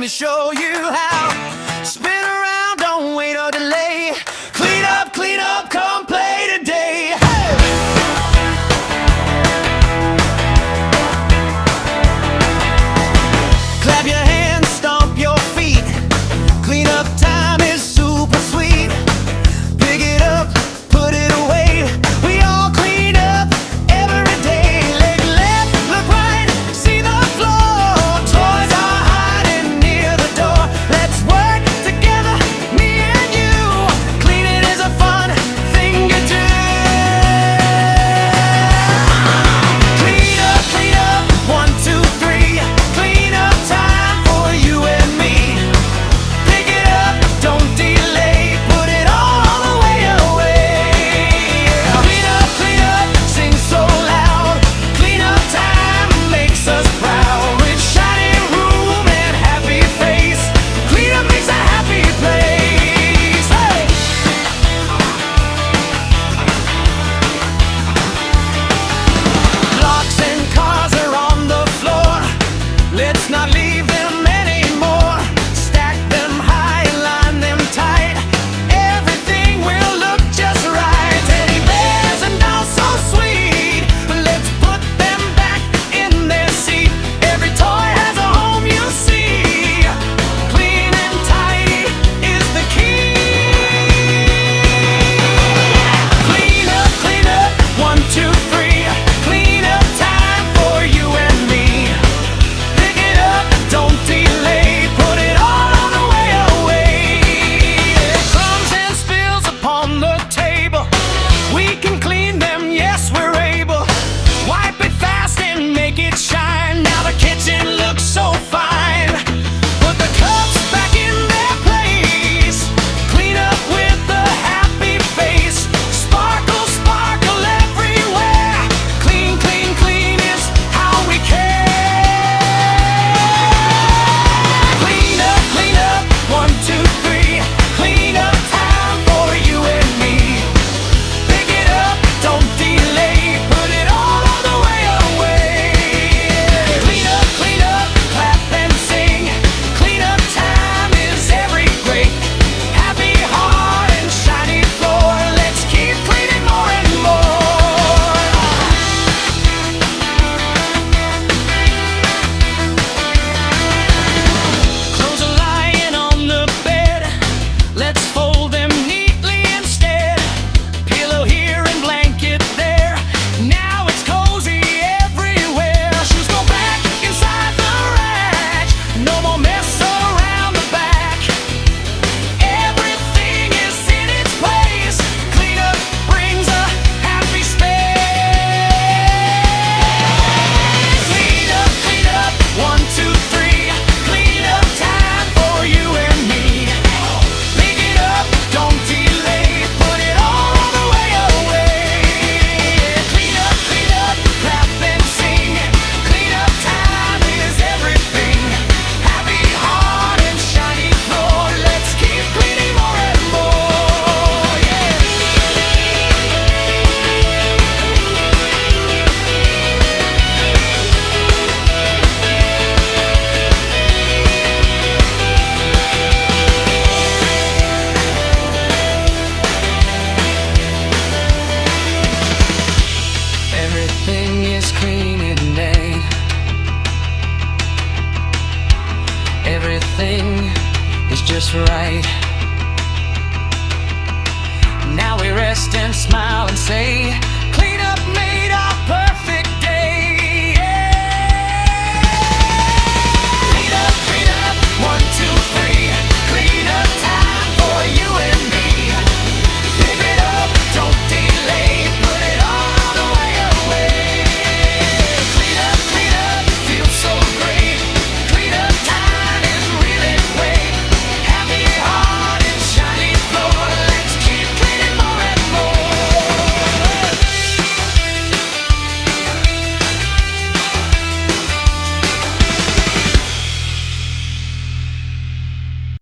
me show you how. Spin around, don't wait or delay. Clean up, come play today. Hey! Clap your hands, stomp your feet. Clean up time is super sweet. Pick it up, put it away. We all clean up every day. Look left, look right, see the floor. Toys are hiding near the door. Let's work together, me and you. Cleaning is a fun thing to do. Clean up, 1, 2, 3. Clean up time for you and me. Pick it up, don't delay. Put it all the way away. Clean up, sing so loud. Clean up time makes us proud. With shining room and happy face. Clean up makes a happy place. Hey! Blocks and cars are on the floor. Let's not leave them anymore. Stack them high, line them tight. Everything will look just right. Teddy bears and dolls so sweet. Let's put them back in their seat. Every toy has a home, you see. Clean and tidy is the key. Clean up, 1, 2, 3. Clean up time for you and me. Pick it up, don't delay. Put it all the way away. Crumbs and spills upon the table. We can clean them, yes, we're able. Wipe it fast and make it shine. Now the kitchen looks so fine. Put the cups back in their place. Clean up with a happy face. Sparkle, sparkle everywhere. Clean is how we care. Clean up, 1, 2, 3. Clean up time for you and me. Pick it up, don't delay. Put it all the way away. Clean up, clap and sing. Clean up time is every great. Happy heart and shiny floor. Let's keep cleaning more and more. Clothes are lying on the bed. Let's fold them neatly instead. Pillow here and blanket there. Now it's cozy everywhere. Shoes go back inside the rack. No more mess around the back. Everything is in its place. Clean up brings a happy space. Clean up, 1, 2, 3. Clean up time for you and me. Pick it up, don't delay. Put it all the way away. Clean up, clap and sing. Clean up time is everything. Happy heart and shiny floor. Let's keep cleaning more and more. Yeah. Everything is clean today. Everything is just right. Now we rest and smile and say